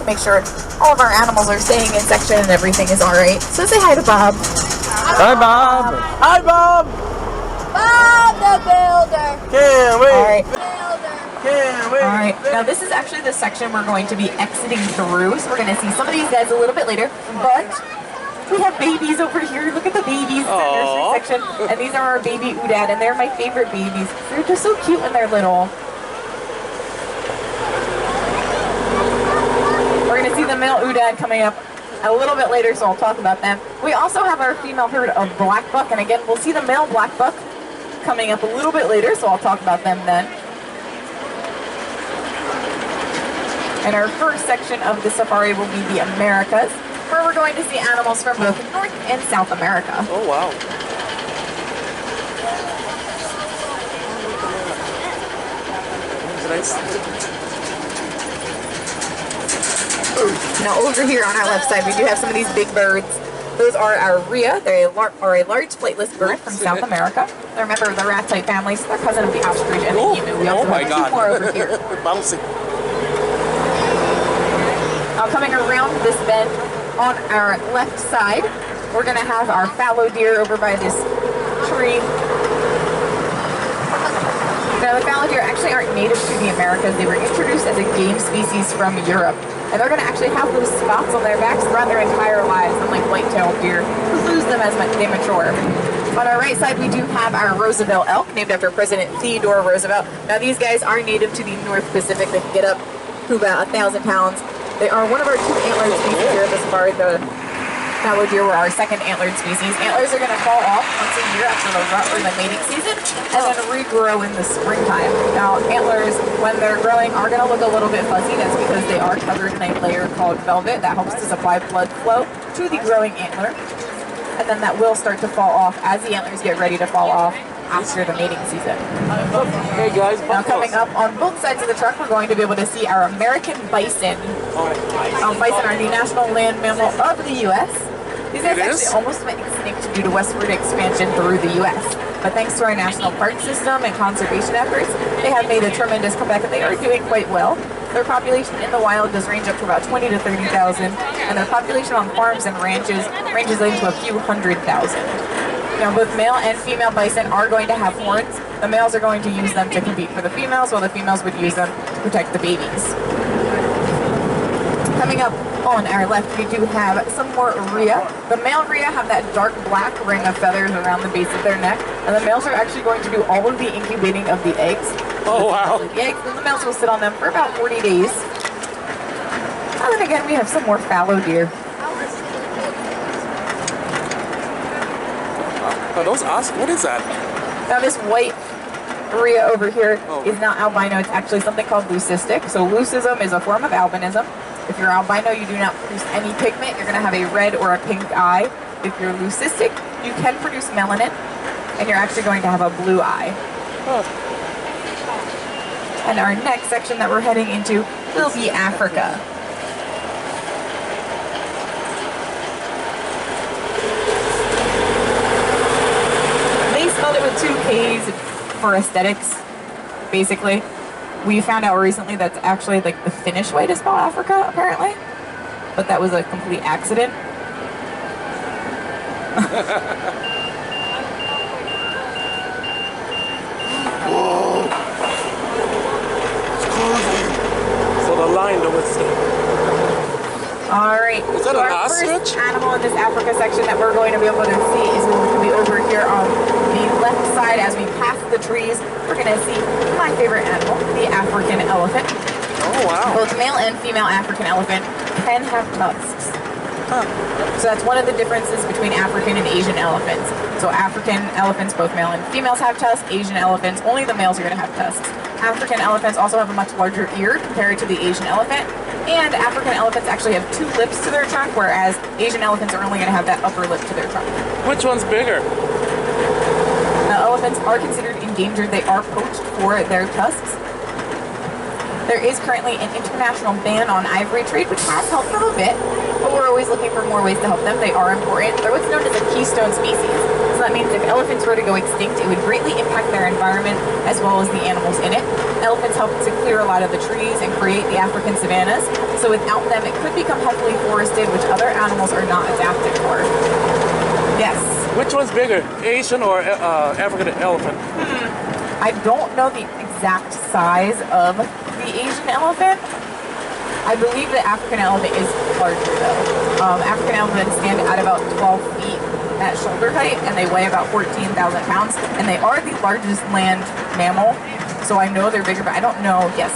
make sure all of our animals are staying in section and everything is alright. So say hi to Bob. Hi, Bob. Hi, Bob. Bob the Builder. Can't wait. Alright. Can't wait. Alright, now this is actually the section we're going to be exiting through, so we're going to see some of these guys a little bit later, but we have babies over here. Look at the babies in the nursery section, and these are our baby Oodad, and they're my favorite babies. They're just so cute when they're little. We're going to see the male Oodad coming up a little bit later, so I'll talk about them. We also have our female herd of black buck, and again, we'll see the male black buck coming up a little bit later, so I'll talk about them then. And our first section of the safari will be the Americas, where we're going to see animals from both North and South America. Oh, wow. Now over here on our left side, we do have some of these big birds. Those are our rhea. They are a large flightless bird from South America. They're a member of the rat-type families. They're cousin of the ostrich and the emu. We also have two more over here. Bouncing. Now coming around this bend on our left side, we're going to have our fallow deer over by this tree. Now the fallow deer actually aren't native to the Americas. They were introduced as a game species from Europe. And they're going to actually have those spots on their backs throughout their entire lives, unlike white-tailed deer, who lose them as they mature. On our right side, we do have our Roosevelt elk, named after President Theodore Roosevelt. Now these guys are native to the North Pacific. They can get up to about 1,000 pounds. They are one of our two antlered species here at the safari. The fallow deer were our second antlered species. Antlers are going to fall off once a year after the rut or the mating season, and then regrow in the springtime. Now, antlers, when they're growing, are going to look a little bit fuzzy. That's because they are covered in a layer called velvet that helps to supply blood flow to the growing antler. And then that will start to fall off as the antlers get ready to fall off after the mating season. Hey guys, now coming up on both sides of the truck, we're going to be able to see our American bison. Bison are the national land mammal of the U.S. These guys actually almost went extinct due to westward expansion through the U.S. But thanks to our national park system and conservation efforts, they have made a tremendous comeback, and they are doing quite well. Their population in the wild does range up to about 20 to 30,000, and their population on farms and ranches ranges into a few hundred thousand. Now, both male and female bison are going to have horns. The males are going to use them to compete for the females, while the females would use them to protect the babies. Coming up on our left, we do have some more rhea. The male rhea have that dark black ring of feathers around the base of their neck, and the males are actually going to do all of the incubating of the eggs. Oh, wow. The eggs, and the males will sit on them for about 40 days. And then again, we have some more fallow deer. Are those us? What is that? Now this white rhea over here is not albino. It's actually something called leucistic. So leucism is a form of albinism. If you're albino, you do not produce any pigment. You're going to have a red or a pink eye. If you're leucistic, you can produce melanin, and you're actually going to have a blue eye. And our next section that we're heading into will be Africa. They spelled it with 2 K's for aesthetics, basically. We found out recently that's actually like the Finnish way to spell Africa, apparently. But that was a complete accident. Whoa. It's closing. So the line don't withstand. Alright, Is that so an our ostrich? first animal in this Africa section that we're going to be able to see is going to be over here on the left side as we pass the trees. We're going to see my favorite animal, the African elephant. Oh, wow. Both male and female African elephant can have tusks. So that's one of the differences between African and Asian elephants. So African elephants, both male and females have tusks. Asian elephants, only the males are going to have tusks. African elephants also have a much larger ear compared to the Asian elephant. And African elephants actually have 2 lips to their trunk, whereas Asian elephants are only going to have that upper lip to their trunk. Which one's bigger? Elephants are considered endangered. They are poached for their tusks. There is currently an international ban on ivory trade, which has helped them a bit, but we're always looking for more ways to help them. They are important. They're what's known as a keystone species. So that means if elephants were to go extinct, it would greatly impact their environment as well as the animals in it. Elephants help to clear a lot of the trees and create the African savannas. So without them, it could become heavily forested, which other animals are not adapted for. Yes. Which one's bigger, Asian or African elephant? I don't know the exact size of the Asian elephant. I believe the African elephant is larger though. African elephants stand at about 12 feet at shoulder height and they weigh about 14,000 pounds and they are the largest land mammal. So I know they're bigger, but I don't know, yes.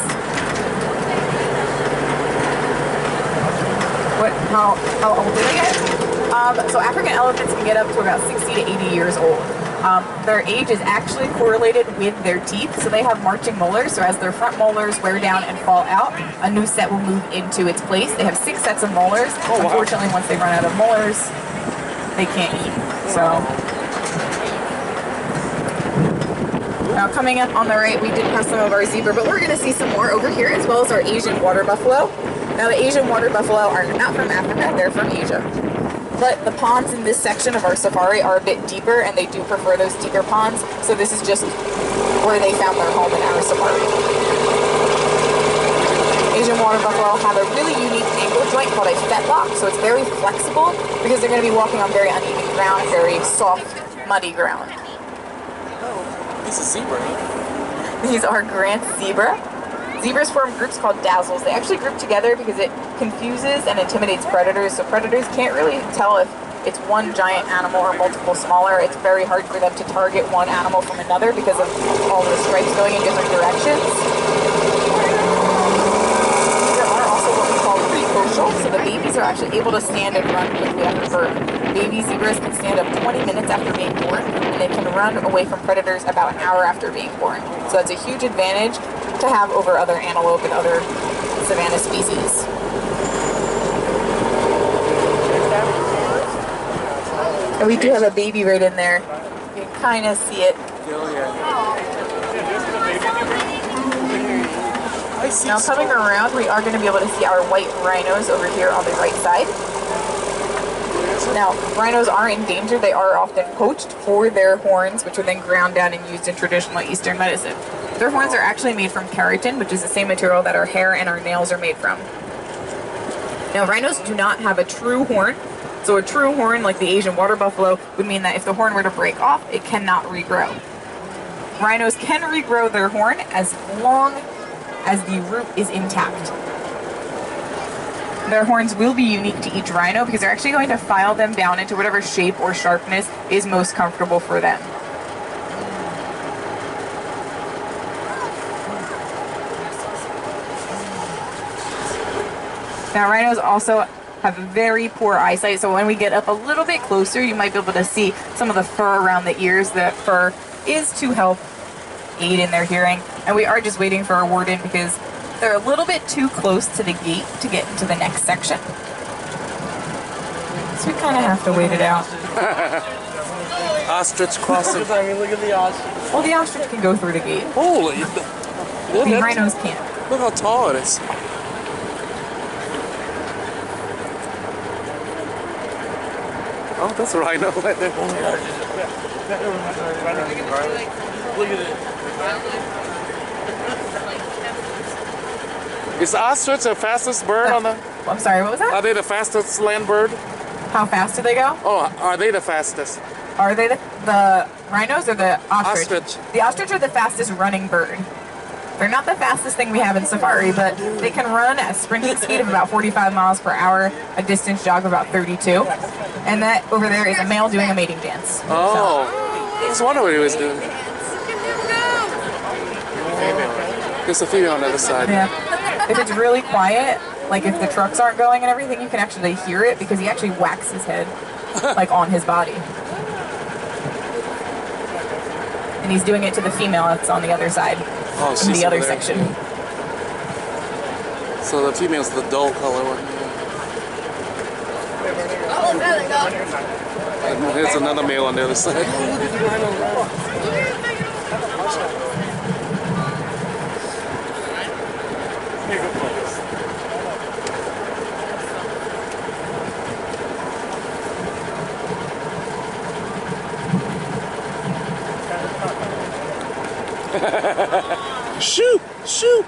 How old do they get? So African elephants can get up to about 60 to 80 years old. Their age is actually correlated with their teeth, so they have marching molars, so as their front molars wear down and fall out, a new set will move into its place. They have 6 sets of molars. Oh, wow. Unfortunately, once they run out of molars, they can't eat. So now coming up on the right, we did have some of our zebra, but we're going to see some more over here, as well as our Asian water buffalo. Now the Asian water buffalo are not from Africa, they're from Asia. But the ponds in this section of our safari are a bit deeper, and they do prefer those deeper ponds, so this is just where they found their home in our safari. Asian water buffalo have a really unique ankle joint called a fetlock, so it's very flexible because they're going to be walking on very uneven ground, very soft, muddy ground. This is zebra. These are Grant's zebra. Zebras form groups called dazzles. They actually group together because it confuses and intimidates predators, so predators can't really tell if it's one giant animal or multiple smaller. It's very hard for them to target one animal from another because of all the stripes going in different directions. There are also what we call precocial, so the babies are actually able to stand and run quickly after birth. Baby zebras can stand up 20 minutes after being born, and they can run away from predators about an hour after being born. So that's a huge advantage to have over other antelope and other savanna species. And we do have a baby right in there. You can kind of see it. Oh, yeah. I see. Now coming around, we are going to be able to see our white rhinos over here on the right side. Now, rhinos are endangered. They are often poached for their horns, which are then ground down and used in traditional Eastern medicine. Their horns are actually made from keratin, which is the same material that our hair and our nails are made from. Now, rhinos do not have a true horn. So a true horn, like the Asian water buffalo, would mean that if the horn were to break off, it cannot regrow. Rhinos can regrow their horn as long as the root is intact. Their horns will be unique to each rhino because they're actually going to file them down into whatever shape or sharpness is most comfortable for them. Now, rhinos also have very poor eyesight, so when we get up a little bit closer, you might be able to see some of the fur around the ears. That fur is to help aid in their hearing, and we are just waiting for our warden because they're a little bit too close to the gate to get into the next section. So we kind of have to wait it out. Ostrich crossing. I mean, look at the ostrich. Well, the ostrich can go through the gate. Holy. The rhinos can't. Look how tall it is. Oh, that's a rhino right there. Look at it. Is the ostrich the fastest bird on the... I'm sorry, what was Are that? they the fastest land bird? How fast do they go? Oh, are they the fastest? Are they the rhinos or the ostrich? Ostrich. The ostrich are the fastest running bird. They're not the fastest thing we have in safari, but they can run at a sprinting speed of about 45 miles per hour, a distance jog of about 32. And that over there is a male doing a mating dance. Oh, I was wondering what he was doing. There's a female on the other side. Yeah. If it's really quiet, like if the trucks aren't going and everything, you can actually hear it because he actually whacks his head like on his body. And he's doing it to the female that's on the other side. Oh, In she's the other over there. section. So the female's the dull color one. Oh, there they go. And there's another male on the other side. Shoot! shoot.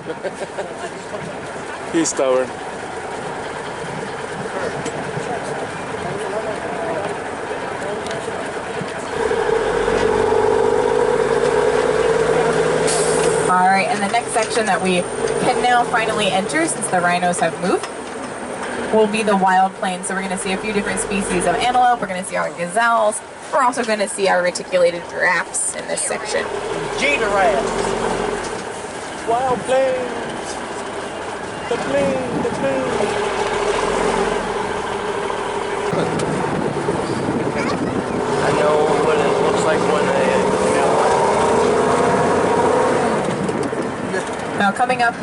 He's stubborn. All right, and the next section that we can now finally enter, since the rhinos have moved, will be the wild plains. So we're going to see a few different species of antelope. We're going to see our gazelles. We're also going to see our reticulated giraffes in this section. Giraffes. Wild plains. The plain, the plain. I know what it looks like when Now coming up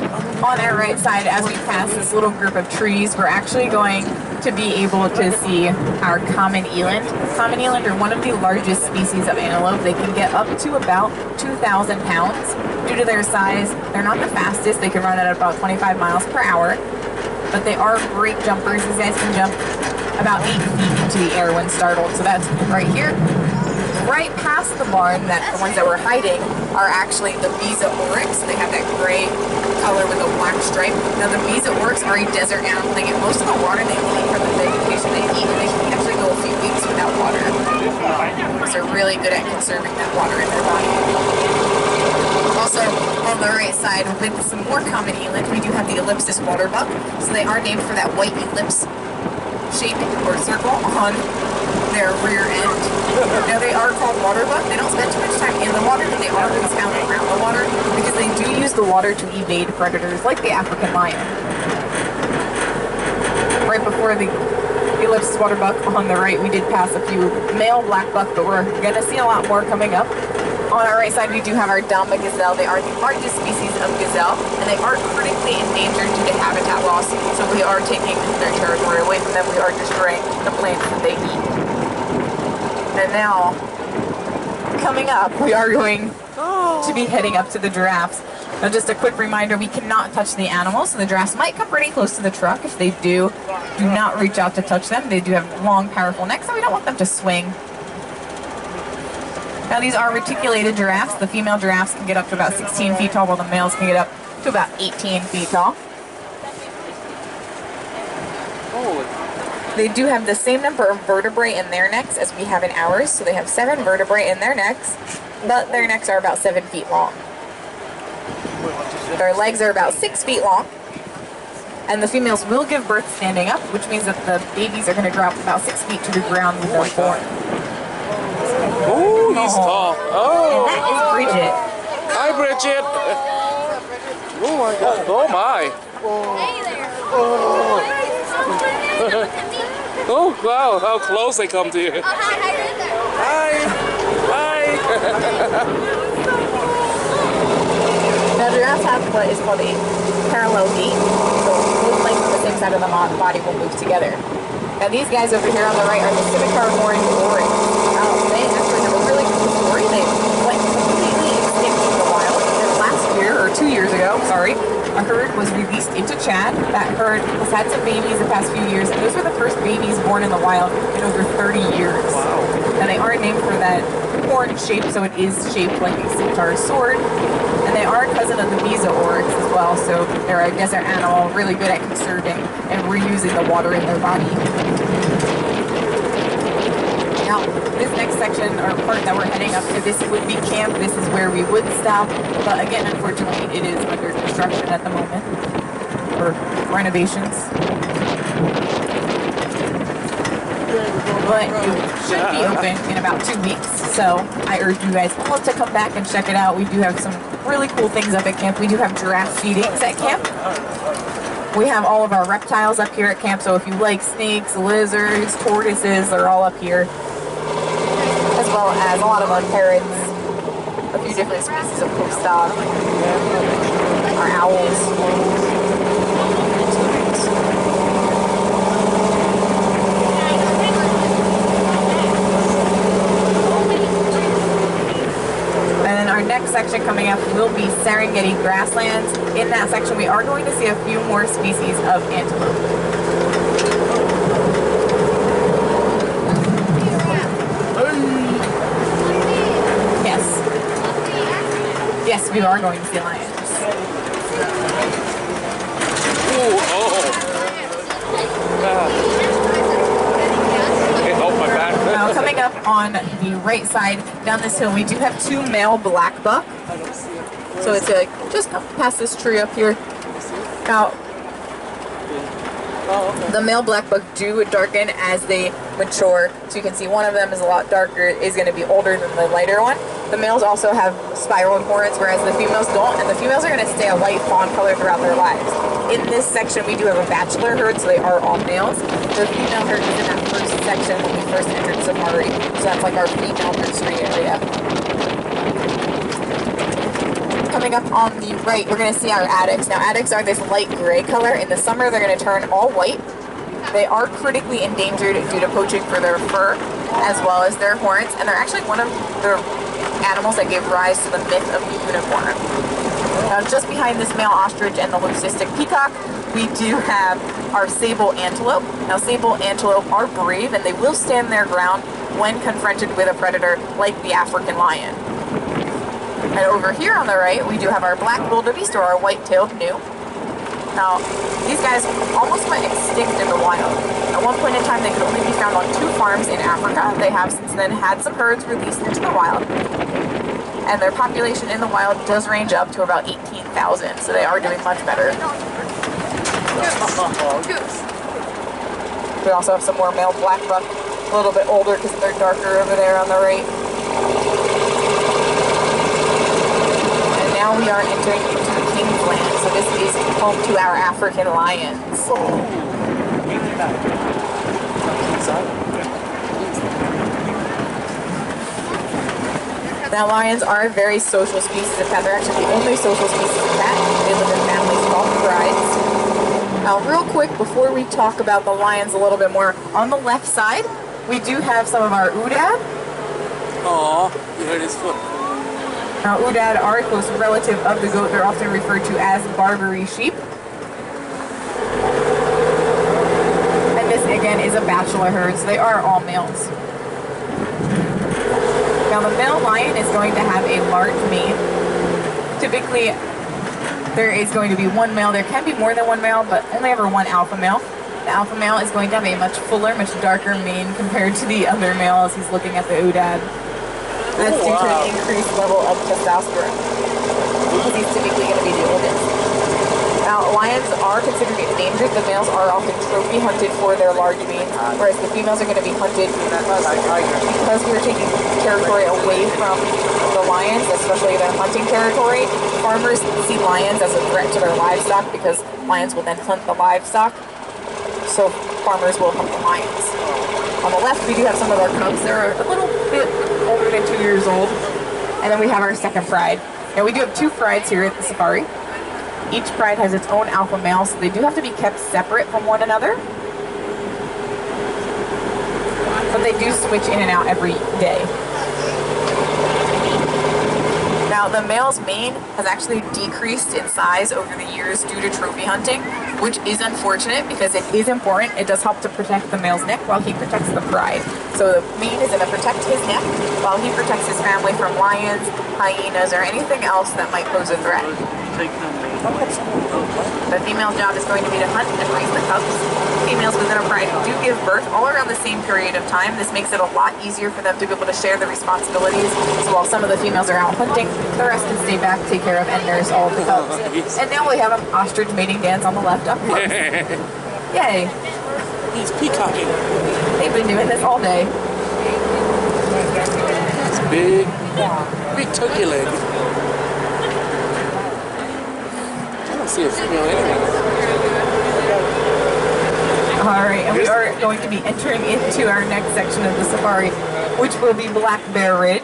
on our right side as we pass this little group of trees, we're actually going to be able to see our common eland. Common eland are one of the largest species of antelope. They can get up to about 2,000 pounds. Due to their size, they're not the fastest. They can run at about 25 miles per hour, but they are great jumpers. These guys can jump about 8 feet into the air when startled. So that's right here. Right past the barn, that the ones that we're hiding are actually the Visa oryx. They have that gray color with a black stripe. Now the Visa oryx are a desert animal. They get most of the water they need from the vegetation they eat, and they can actually go a few weeks without water. So they're really good at conserving that water in their body. Also, on the right side, with some more common eland, we do have the ellipsis waterbuck. So they are named for that white ellipse shape or circle on their rear end. Now they are called waterbuck. They don't spend too much time in the water, but they are always found around the water because they do use the water to evade predators like the African lion. Right before the ellipsis waterbuck on the right, we did pass a few male black buck, but we're going to see a lot more coming up. On our right side, we do have our Dama gazelle. They are the largest species of gazelle, and they are critically endangered due to habitat loss. So we are taking their territory away from them. We are destroying the plants that they eat. And now, coming up, we are going to be heading up to the giraffes. Now, just a quick reminder, we cannot touch the animals, so the giraffes might come pretty close to the truck. If they do not reach out to touch them. They do have long, powerful necks, so we don't want them to swing. Now, these are reticulated giraffes. The female giraffes can get up to about 16 feet tall, while the males can get up to about 18 feet tall. They do have the same number of vertebrae in their necks as we have in ours, so they have 7 vertebrae in their necks, but their necks are about 7 feet long. Their legs are about 6 feet long, and the females will give birth standing up, which means that the babies are going to drop about 6 feet to the ground when they're born. Oh, he's tall. Oh. And that is Bridget. Hi, Bridget. Oh my God. Oh my. Hey there. Oh wow, how close they come to you. Oh, hi, hi, right there. Hi. Hi. Now, giraffes have what is called a parallel gait, so both legs on the same side of the body will move together. Now, these guys over here on the right are the scimitar horned oryx. They actually have a really cool story. They went completely extinct in the wild. And last year, or 2 years ago, sorry, a herd was released into Chad. That herd has had some babies the past few years, and those were the first babies born in the wild in over 30 years. Wow. Now, they are named for that horn shape, so it is shaped like a scimitar sword. And they are a cousin of the Visa oryx as well, so they're a desert animal, really good at conserving and reusing the water in their body. Now, this next section, or part that we're heading up to, this would be camp. This is where we would stop, but again, unfortunately, it is under construction at the moment, or renovations. But it should be open in about 2 weeks, so I urge you guys all to come back and check it out. We do have some really cool things up at camp. We do have giraffe feedings at camp. We have all of our reptiles up here at camp, so if you like snakes, lizards, tortoises, they're all up here. As well as a lot of our parrots, a few different species of post dog, our owls. Our next section coming up will be Serengeti grasslands. In that section, we are going to see a few more species of antelope. Yes. Yes, we are going to see lions. the right side, down this hill, we do have 2 male black buck. So it's just past this tree up here. Now, the male black buck do darken as they mature. So you can see one of them is a lot darker, is going to be older than the lighter one. The males also have spiraled horns, whereas the females don't, and the females are going to stay a white fawn color throughout their lives. In this section, we do have a bachelor herd, so they are all males. The female herd is in that first section when we first entered Safari. So that's like our female nursery area. Coming up on the right, we're going to see our addax. Now, addax are this light gray color. In the summer, they're going to turn all white. They are critically endangered due to poaching for their fur, as well as their horns, and they're actually one of the animals that gave rise to the myth of the unicorn. Now, just behind this male ostrich and the leucistic peacock, we do have our sable antelope. Now, sable antelope are brave, and they will stand their ground when confronted with a predator like the African lion. And over here on the right, we do have our black wildebeest, or our white-tailed gnu. Now, these guys almost went extinct in the wild. At one point in time, they could only be found on 2 farms in Africa. They have since then had some herds released into the wild. And their population in the wild does range up to about 18,000, so they are doing much better. We also have some more male black buck, a little bit older because they're darker over there on the right. And now we are entering into the King's Land, so this is home to our African lions. Now, lions are a very social species of cat. They're actually the only social species of cat. They live in families called prides. Now, real quick, before we talk about the lions a little bit more, on the left side, we do have some of our Oodad. Aw, you heard his foot. Now, Oodad are a close relative of the goat. They're often referred to as Barbary sheep. And this, again, is a bachelor herd, so they are all males. Now, the male lion is going to have a large mane. Typically, there is going to be 1 male. There can be more than 1 male, but only ever 1 alpha male. The alpha male is going to have a much fuller, much darker mane compared to the other male as he's looking at the Oodad. That's due to an increased level of testosterone, because he's typically going to be the oldest. Now, lions are considered endangered. The males are often trophy hunted for their large manes, whereas the females are going to be hunted because we are taking territory away from the lions, especially their hunting territory. Farmers see lions as a threat to their livestock because lions will then hunt the livestock. So farmers will hunt the lions. On the left, we do have some of our cubs. They're a little bit older than 2 years old. And then we have our second pride. Now, we do have 2 prides here at the safari. Each pride has its own alpha male, so they do have to be kept separate from one another. But they do switch in and out every day. Now, the male's mane has actually decreased in size over the years due to trophy hunting, which is unfortunate because it is important. It does help to protect the male's neck while he protects the pride. So the mane is going to protect his neck while he protects his family from lions, hyenas, or anything else that might pose a threat. The female's job is going to be to hunt and raise the cubs. Females within a pride do give birth all around the same period of time. This makes it a lot easier for them to be able to share the responsibilities. So while some of the females are out hunting, the rest can stay back, take care of, and nurse all of the cubs. And now we have an ostrich mating dance on the left up close. Yay. He's peacocking. They've been doing this all day. It's big. Big turkey leg. I don't see a female anywhere. Alright, and we are going to be entering into our next section of the safari, which will be Black Bear Ridge.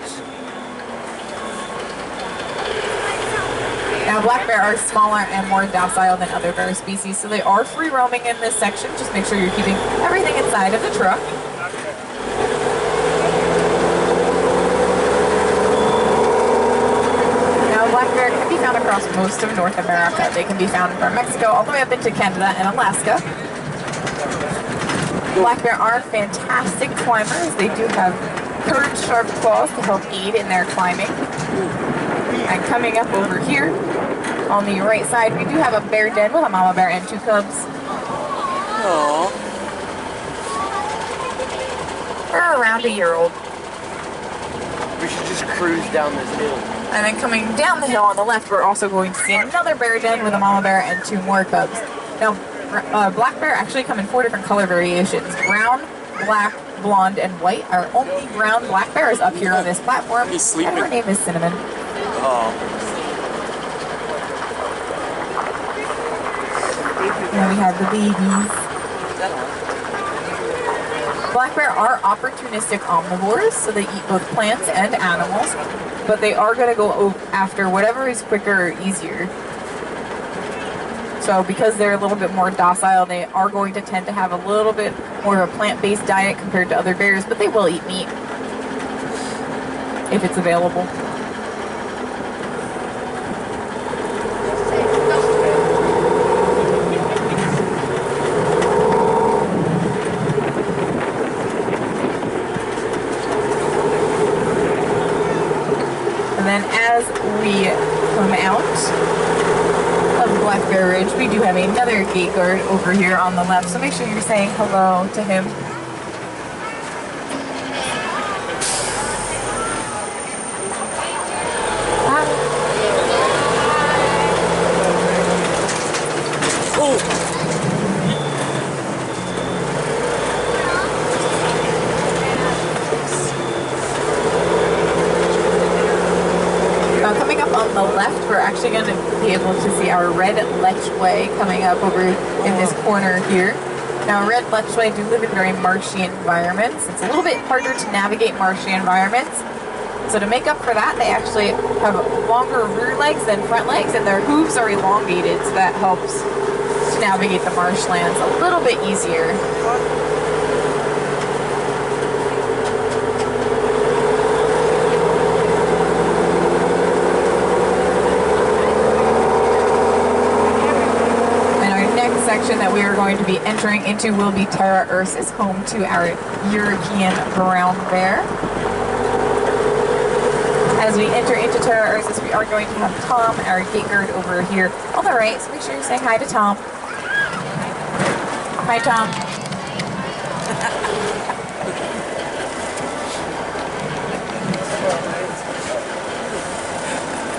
Now, black bear are smaller and more docile than other bear species, so they are free roaming in this section. Just make sure you're keeping everything inside of the truck. Now, black bear can be found across most of North America. They can be found from Mexico all the way up into Canada and Alaska. Black bear are fantastic climbers. They do have curved, sharp claws to help aid in their climbing. And coming up over here, on the right side, we do have a bear den with a mama bear and 2 cubs. Aww. They're around a year old. we should just cruise down this hill. And then coming down the hill on the left, we're also going to see another bear den with a mama bear and 2 more cubs. Now, black bear actually come in 4 different color variations. Brown, black, blonde, and white. Our only brown black bear is up here on this platform. He's sleeping. And her name is Cinnamon. Oh. And we have the babies. Black bear are opportunistic omnivores, so they eat both plants and animals, but they are going to go after whatever is quicker or easier. So because they're a little bit more docile, they are going to tend to have a little bit more of a plant-based diet compared to other bears, but they will eat meat if it's available. And then as we come out of Black Bear Ridge, we do have another gate guard over here on the left, so make sure you're saying hello to him. Coming up on the left, we're actually going to be able to see our red lechwe coming up over in this corner here. Now, red lechwe do live in very marshy environments. It's a little bit harder to navigate marshy environments. So to make up for that, they actually have longer rear legs than front legs, and their hooves are elongated, so that helps to navigate the marshlands a little bit easier. Section that we are going to be entering into will be Terra Ursus, home to our European brown bear. As we enter into Terra Ursus, we are going to have Tom, our gate guard, over here on the right, so make sure you say hi to Tom. Hi, Tom.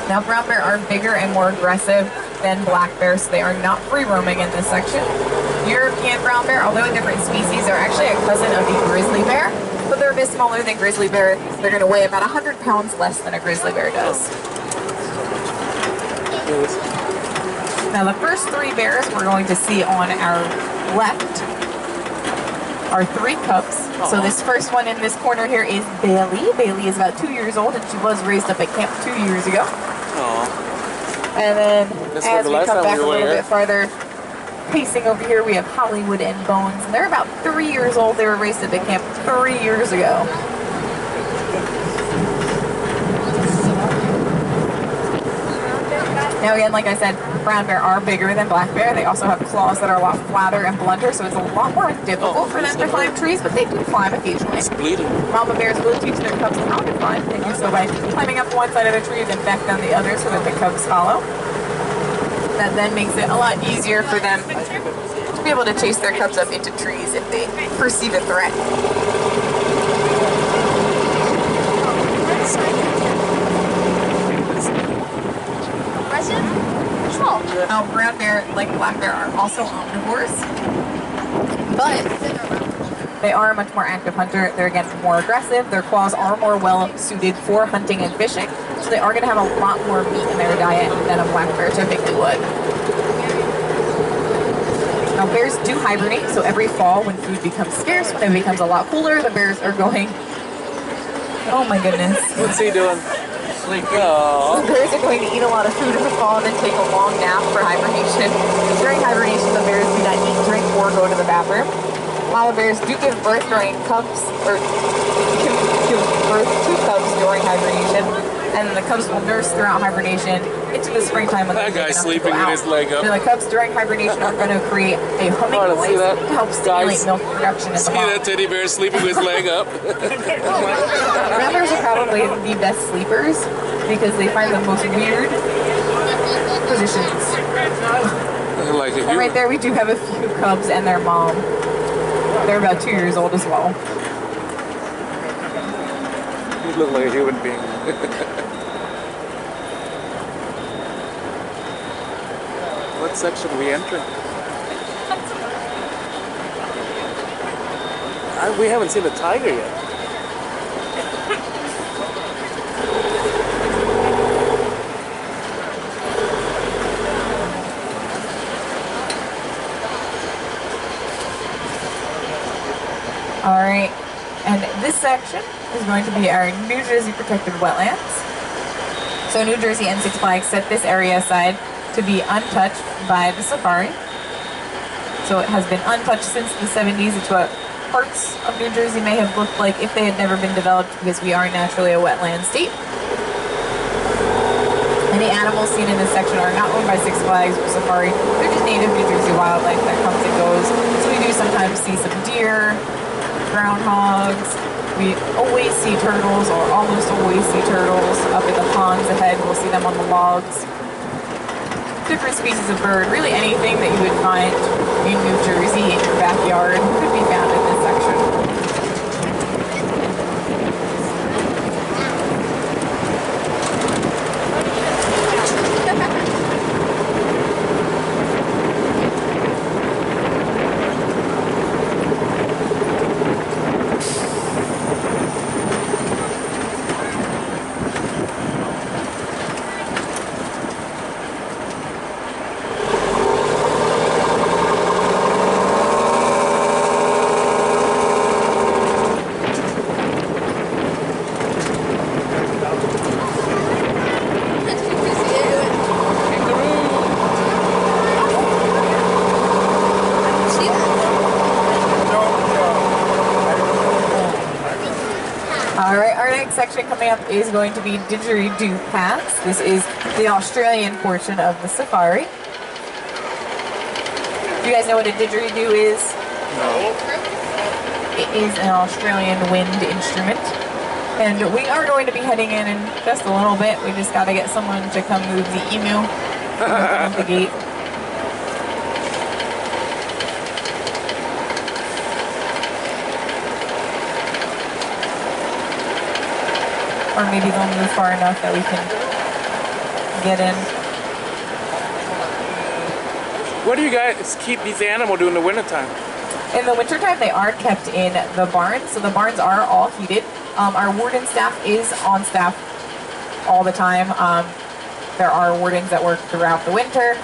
Now, brown bear are bigger and more aggressive than black bears, so they are not free roaming in this section. European brown bear, although a different species, are actually a cousin of the grizzly bear, but they're a bit smaller than grizzly bear. They're going to weigh about 100 pounds less than a grizzly bear does. Now, the first 3 bears we're going to see on our left are 3 cubs. So this first one in this corner here is Bailey. Bailey is about 2 years old, and she was raised up at camp 2 years ago. And then as we come back a little bit farther, pacing over here, we have Hollywood and Bones. And they're about 3 years old. They were raised at the camp 3 years ago. Now again, like I said, brown bear are bigger than black bear. They also have claws that are a lot flatter and blunter, so it's a lot more difficult for them to climb trees, but they do climb occasionally. It's bleeding. Mama bears will teach their cubs how to climb. They do so by climbing up one side of the tree and then back down the other so that the cubs follow. That then makes it a lot easier for them to be able to chase their cubs up into trees if they perceive a threat. Now, brown bear, like black bear, are also omnivores, but they are a much more active hunter. They're, again, more aggressive. Their claws are more well-suited for hunting and fishing, so they are going to have a lot more meat in their diet than a black bear typically would. Now, bears do hibernate, so every fall when food becomes scarce, when it becomes a lot cooler, the bears are going... Oh my goodness. What's he doing? The bears are going to eat a lot of food in the fall and then take a long nap for hibernation. During hibernation, the bears do not eat, drink, or go to the bathroom. Mama bears do give birth during cubs, or give birth to cubs during hibernation, and the cubs will nurse throughout hibernation into the springtime when that guy's sleeping with his leg up. So the cubs during hibernation are going to create a humming noise to help stimulate milk production in the mom. See that teddy bear sleeping with his leg up? Brown bears are probably the best sleepers because they find the most weird positions. Like And right there we do have a few cubs and their mom. They're about 2 years old as well. You look like a human being. What section are we entering? We haven't seen a tiger yet. All right, and this section is going to be our New Jersey Protected Wetlands. So New Jersey and Six Flags set this area aside to be untouched by the safari. So it has been untouched since the 70s. It's what parts of New Jersey may have looked like if they had never been developed, because we are naturally a wetland state. Any animals seen in this section are not owned by Six Flags or Safari. They're just native New Jersey wildlife that comes and goes. So we do sometimes see some deer, groundhogs. We always see turtles, or almost always see turtles up in the ponds ahead. We'll see them on the logs. Different species of bird, really anything that you would find in New Jersey in your backyard could be found in this section. Section coming up is going to be Didgeridoo Pass. This is the Australian portion of the safari. Do you guys know what a didgeridoo is? No. It is an Australian wind instrument. And we are going to be heading in just a little bit. We just got to get someone to come move the emu from the gate. Or maybe they'll move far enough that we can get in. Where do you guys keep these animals during the wintertime? In the wintertime, they are kept in the barns. So the barns are all heated. Our warden staff is on staff all the time. There are wardens that work throughout the winter.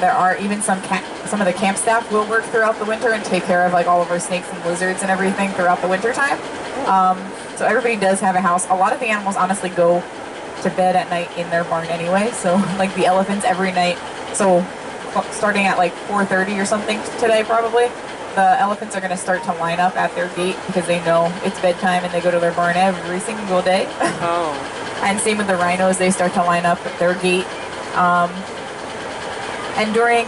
There are even some of the camp staff will work throughout the winter and take care of like all of our snakes and lizards and everything throughout the winter time. So everybody does have a house. A lot of the animals honestly go to bed at night in their barn anyway. So like the elephants every night. So starting at like 4:30 or something today probably, the elephants are going to start to line up at their gate because they know it's bedtime and they go to their barn every single day. Oh. And same with the rhinos, they start to line up at their gate. And during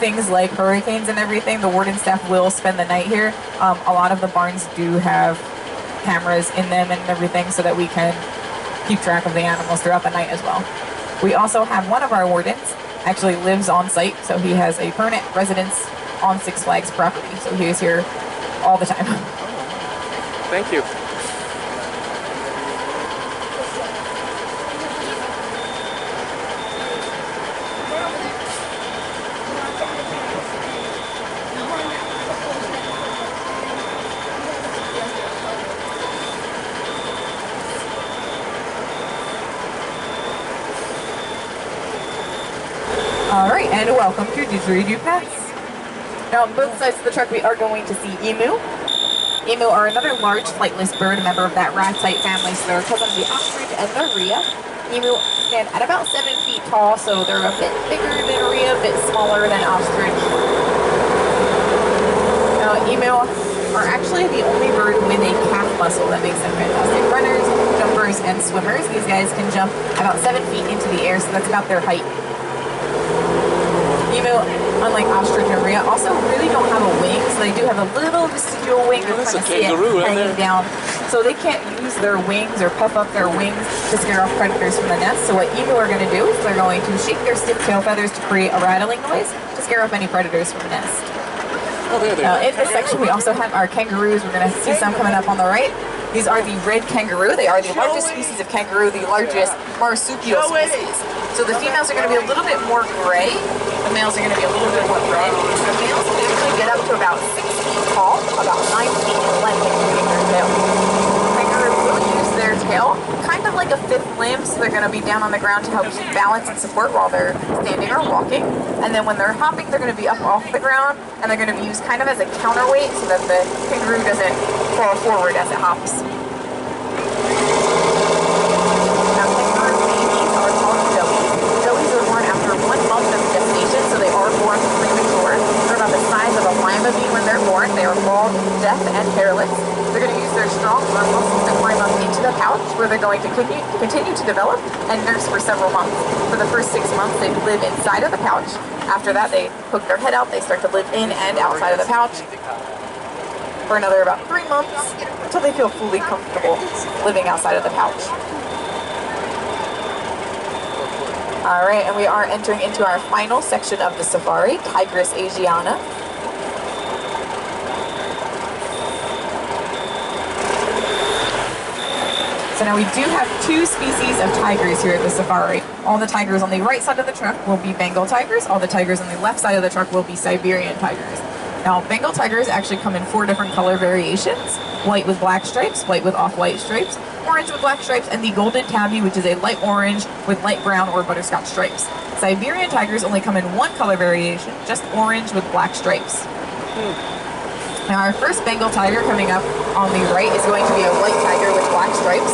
things like hurricanes and everything, the warden staff will spend the night here. A lot of the barns do have cameras in them and everything so that we can keep track of the animals throughout the night as well. We also have one of our wardens actually lives on site, so he has a permanent residence on Six Flags property, so he is here all the time. Thank you. Alright, and welcome to Didgeridoo Pass. Now on both sides of the truck we are going to see emu. Emu are another large flightless bird, a member of that rat-type family, so they're cousins of the ostrich and the rhea. Emu stand at about 7 feet tall, so they're a bit bigger than rhea, a bit smaller than ostrich. Now emu are actually the only bird with a calf muscle that makes them fantastic runners, jumpers, and swimmers. These guys can jump about 7 feet into the air, so that's about their height. Emu, unlike ostrich and rhea, also really don't have a wing, so they do have a little vestigial wing to That's kind of a kangaroo right hanging there. down. So they can't use their wings or puff up their wings to scare off predators from the nest. So what emu are going to do is they're going to shake their stiff tail feathers to create a rattling noise to scare off any predators from the nest. Oh, there they Now are. in this section we also have our kangaroos. We're going to see some coming up on the right. These are the red kangaroo. They are the largest species of kangaroo, the largest marsupial species. So the females are going to be a little bit more gray. The males are going to be a little bit more red. The males can actually get up to about 6 feet tall, about 9 feet in length, including their tail. Kangaroo will use their tail kind of like a fifth limb, so they're going to be down on the ground to help keep balance and support while they're standing or walking. And then when they're hopping, they're going to be up off the ground, and they're going to be used kind of as a counterweight so that the kangaroo doesn't fall forward as it hops. Now, kangaroo babies are called joeys. Joeys are born after 1 month of gestation, so they are born premature. They're about the size of a lima bean when they're born. They are bald, deaf, and hairless. They're going to use their strong arm muscles to climb up into the pouch, where they're going to continue to develop and nurse for several months. For the first 6 months, they live inside of the pouch. After that, they poke their head out. They start to live in and outside of the pouch for another about 3 months until they feel fully comfortable living outside of the pouch. All right, and we are entering into our final section of the safari, Tigris asiana. So now we do have 2 species of tigers here at the safari. All the tigers on the right side of the truck will be Bengal tigers. All the tigers on the left side of the truck will be Siberian tigers. Now, Bengal tigers actually come in 4 different color variations: white with black stripes, white with off-white stripes, orange with black stripes, and the golden tabby, which is a light orange with light brown or butterscotch stripes. Siberian tigers only come in 1 color variation, just orange with black stripes. Now, our first Bengal tiger coming up on the right is going to be a white tiger with black stripes.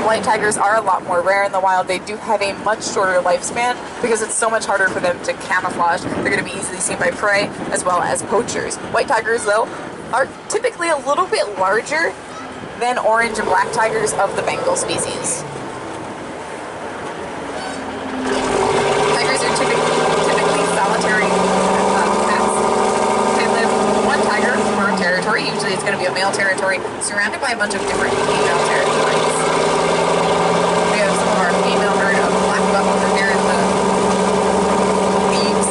White tigers are a lot more rare in the wild. They do have a much shorter lifespan because it's so much harder for them to camouflage. They're going to be easily seen by prey as well as poachers. White tigers, though, are typically a little bit larger than orange and black tigers of the Bengal species. Tigers are typically solitary cats. They live one tiger per territory. Usually it's going to be a male territory surrounded by a bunch of different female territories. We have some of our female herd of black buck over here in the leaves.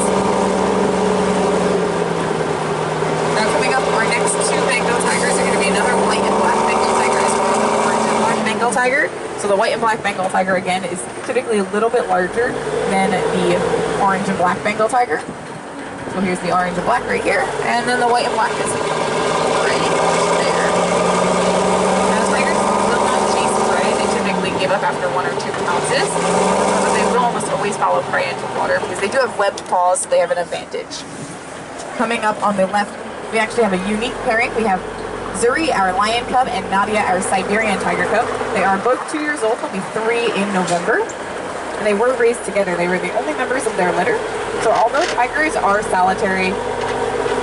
Now coming up, our next 2 Bengal tigers are going to be another white and black Bengal tiger as well as an orange and black Bengal tiger. So the white and black Bengal tiger, again, is typically a little bit larger than the orange and black Bengal tiger. So here's the orange and black right here, and then the white and black is right there. Now tigers will not chase prey. They typically give up after 1 or 2 pounces, but they will almost always follow prey into water because they do have webbed paws, so they have an advantage. Coming up on the left, we actually have a unique pairing. We have Zuri, our lion cub, and Nadia, our Siberian tiger cub. They are both 2 years old. They'll be 3 in November. And they were raised together. They were the only members of their litter. So although tigers are solitary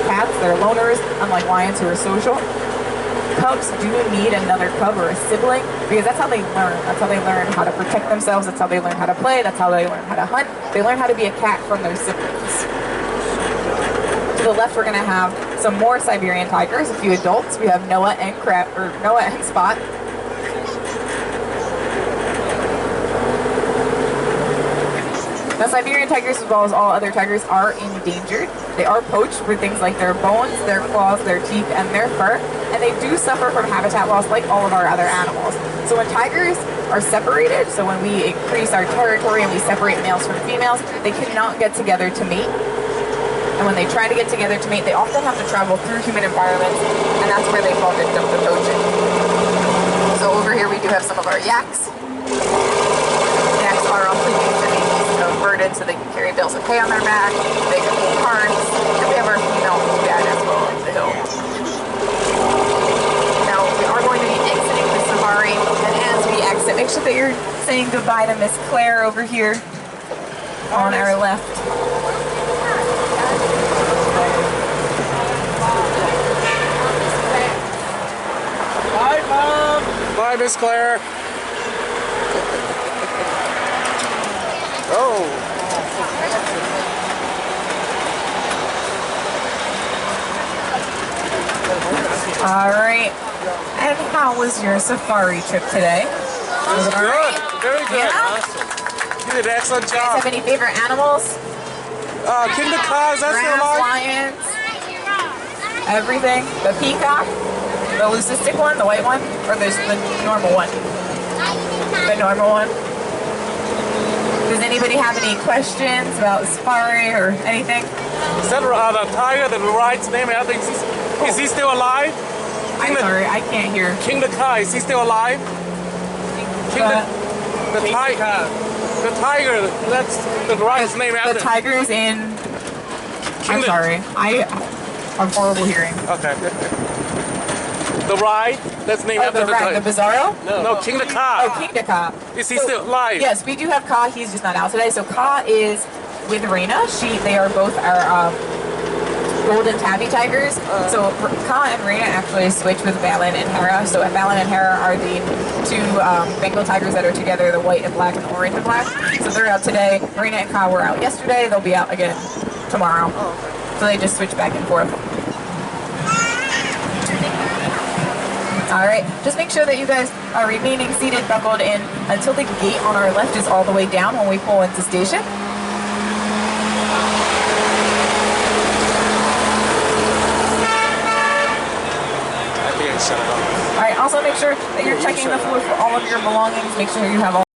cats, they're loners, unlike lions who are social, cubs do need another cub or a sibling because that's how they learn. That's how they learn how to protect themselves. That's how they learn how to play. That's how they learn how to hunt. They learn how to be a cat from their siblings. To the left, we're going to have some more Siberian tigers, a few adults. We have Noah and Spot. Now, Siberian tigers, as well as all other tigers, are endangered. They are poached for things like their bones, their claws, their teeth, and their fur, and they do suffer from habitat loss like all of our other animals. So when tigers are separated, so when we increase our territory and we separate males from females, they cannot get together to mate. And when they try to get together to mate, they often have to travel through human environments, and that's where they fall victim to poaching. So over here we do have some of our yaks. Yaks are also used to make burden so they can carry bales of hay on their back, they can pull carts, and we have our female dad as well in the hill. Now we are going to be exiting the safari, and as we exit, make sure that you're saying goodbye to Miss Claire over here on our left. Bye, Mom! Bye, Miss Claire! Oh! All right. And how was your safari trip today? Was it good? Very good. Yeah? Awesome. You did an excellent Do you guys job. have any favorite animals? King of Cause, that's Rams, the line. lions, everything. The peacock. The leucistic one, the white one, or the normal one? The normal one. Does anybody have any questions about Safari or anything? Is that the tiger that rides name after? Is he still alive? I'm sorry, I can't hear. King the Kai, is he still alive? The tiger. The tiger. That's the ride's name after. The tiger is in. I'm the- sorry, I have horrible hearing. Okay. The ride that's named Oh, after the rat, the tiger. Bizarro? No, King the Ka. Oh, King Ka. Is he still alive? Yes, we do have Ka. He's just not out today. So Ka is with Reina. They are both our golden tabby tigers. So Ka and Reina actually switch with Balin and Hera. So Balin and Hera are the two Bengal tigers that are together, the white and black and orange and black. So they're out today. Reina and Ka were out yesterday. They'll be out again tomorrow. So they just switch back and forth. All right, just make sure that you guys are remaining seated, buckled in until the gate on our left is all the way down when we pull into station. I think I shut it off. All right, also make sure that you're checking the floor for all of your belongings. Make sure you have all